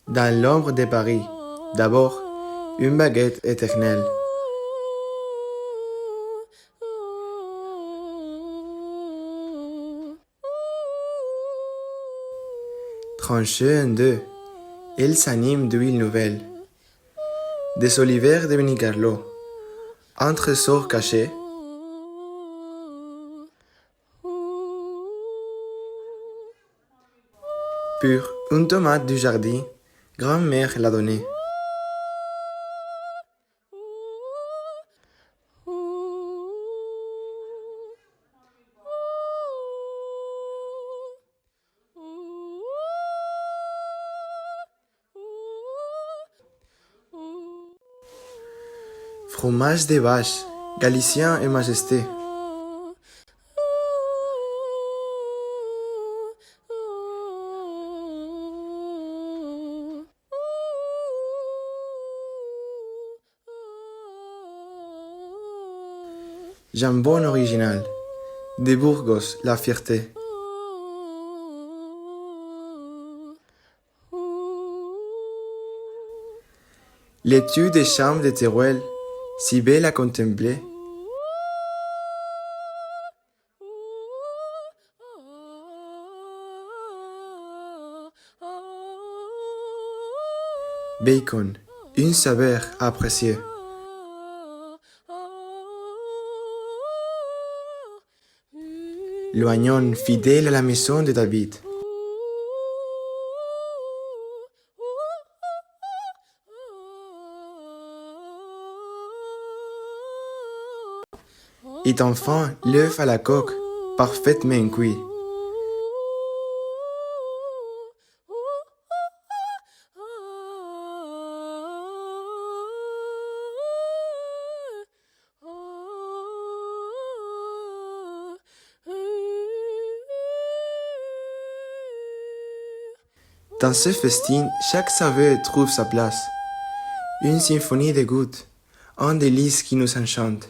Dans l'ombre de Paris, d'abord, une baguette éternelle. Tranchée en deux, elle s'anime d'huile nouvelle. Des oliviers de Benicarlot, un trésor caché. Pur, une tomate du jardin, grand-mère l'a donnée. Fromage de vache, galicien et majesté. Jambon original, de Burgos, la fierté. L'étude des chambres de Teruel, si belle à contempler. Bacon, une saveur appréciée. L'oignon fidèle à la maison de David. Et enfin, l'œuf à la coque, parfaitement cuit. Dans ce festin, chaque saveur trouve sa place. Une symphonie de gouttes, un délice qui nous enchante.